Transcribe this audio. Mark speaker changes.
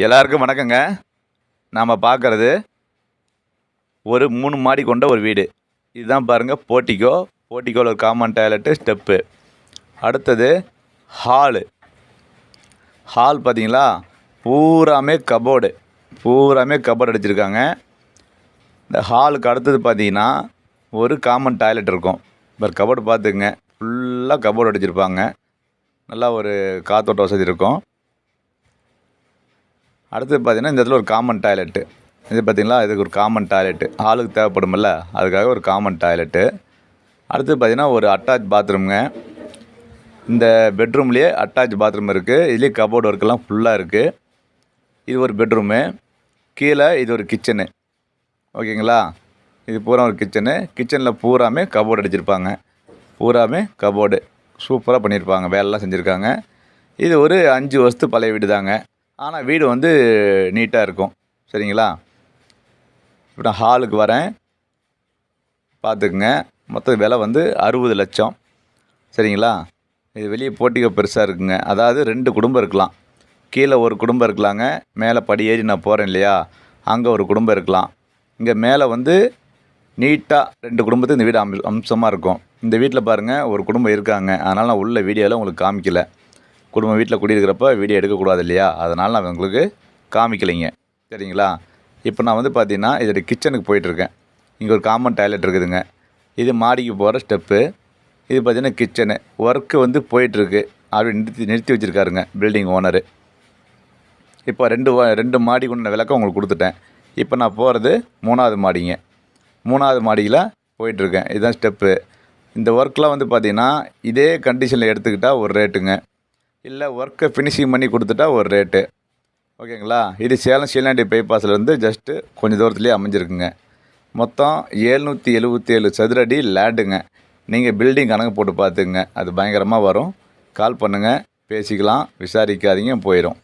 Speaker 1: எல்லாருக்கும் வணக்கங்க. நாம் பார்க்குறது ஒரு 3 மாடி கொண்ட ஒரு வீடு. இதுதான் பாருங்கள் போர்ட்டிகோ. போர்ட்டிகோவில் ஒரு காமன் டாய்லெட்டு, ஸ்டெப்பு. அடுத்தது ஹால் பார்த்தீங்களா, பூராமே கபோர்டு அடிச்சிருக்காங்க. இந்த ஹாலுக்கு அடுத்தது பார்த்தீங்கன்னா ஒரு காமன் டாய்லெட் இருக்கும். இப்போ கபோர்டு பார்த்துக்குங்க, ஃபுல்லாக கபோர்டு அடிச்சிருப்பாங்க. நல்லா ஒரு காற்றோட்ட வசதி இருக்கும். அடுத்தது பார்த்திங்கன்னா இந்த இடத்துல ஒரு காமன் டாய்லெட்டு. இது பார்த்திங்களா, இதுக்கு ஒரு காமன் டாய்லெட்டு ஆளுக்கு தேவைப்படுமில்ல, அதுக்காக ஒரு காமன் டாய்லெட்டு. அடுத்தது பார்த்திங்கன்னா ஒரு அட்டாச் பாத்ரூமுங்க. இந்த பெட்ரூம்லேயே அட்டாச் பாத்ரூம் இருக்குது. இதுலேயே கபோர்டு ஒர்க்கெல்லாம் ஃபுல்லாக இருக்குது. இது ஒரு பெட்ரூமு. கீழே இது ஒரு கிச்சனு. ஓகேங்களா, இது பூரா ஒரு கிச்சனில் பூராமே கபோர்டு அடிச்சிருப்பாங்க. பூராமே கபோர்டு சூப்பராக பண்ணியிருப்பாங்க, வேலைலாம் செஞ்சுருக்காங்க. இது ஒரு 5 வருஷத்து பழைய வீடு தாங்க. ஆனால் வீடு வந்து நீட்டாக இருக்கும். சரிங்களா, இப்போ நான் ஹாலுக்கு வரேன், பார்த்துக்குங்க. மொத்த விலை வந்து 60 லட்சம். சரிங்களா, இது வெளியே போர்ட்டிகோ பெருசாக இருக்குங்க. அதாவது 2 குடும்பம் இருக்கலாம். கீழே ஒரு குடும்பம் இருக்கலாங்க, மேலே படி ஏறி நான் போகிறேன் இல்லையா, அங்கே ஒரு குடும்பம் இருக்கலாம். இங்கே மேலே வந்து நீட்டாக 2 குடும்பத்துக்கு இந்த வீடு அம்சமாக இருக்கும். இந்த வீட்டில் பாருங்கள் ஒரு குடும்பம் இருக்காங்க. அதனால் நான் உள்ள வீடியோவில் உங்களுக்கு காமிக்கல. குடும்பம் வீட்டில் குடியிருக்கிறப்ப வீடியோ எடுக்கக்கூடாது இல்லையா, அதனால் நான் உங்களுக்கு காமிக்கலைங்க. சரிங்களா, இப்போ நான் வந்து பார்த்தீங்கன்னா இதோட கிச்சனுக்கு போயிட்டுருக்கேன். இங்கே ஒரு காமன் டாய்லெட் இருக்குதுங்க. இது மாடிக்கு போகிற ஸ்டெப்பு. இது பார்த்திங்கன்னா கிச்சனு. ஒர்க்கு வந்து போயிட்டுருக்கு. அப்படி நிறுத்தி வச்சுருக்காருங்க பில்டிங் ஓனரு. இப்போ 2 மாடி கொண்ட விளக்கம் உங்களுக்கு கொடுத்துட்டேன். இப்போ நான் போகிறது 3வது மாடிங்க. 3வது மாடியில் போயிட்டுருக்கேன். இதுதான் ஸ்டெப்பு. இந்த ஒர்க்லாம் வந்து பார்த்திங்கன்னா இதே கண்டிஷனில் எடுத்துக்கிட்டால் ஒரு ரேட்டுங்க, இல்லை ஒர்க்கை ஃபினிஷிங் பண்ணி கொடுத்துட்டா ஒரு ரேட்டு. ஓகேங்களா, இது சேலம் சீலாண்டி பைபாஸ்லேருந்து ஜஸ்ட்டு கொஞ்சம் தூரத்துலேயே அமைஞ்சிருக்குங்க. மொத்தம் 777 சதுரடி லேண்டுங்க. நீங்கள் பில்டிங் கணக்கு போட்டு பார்த்துக்குங்க, அது பயங்கரமாக வரும். கால் பண்ணுங்கள், பேசிக்கலாம், விசாரிக்காதீங்க, போயிடும்.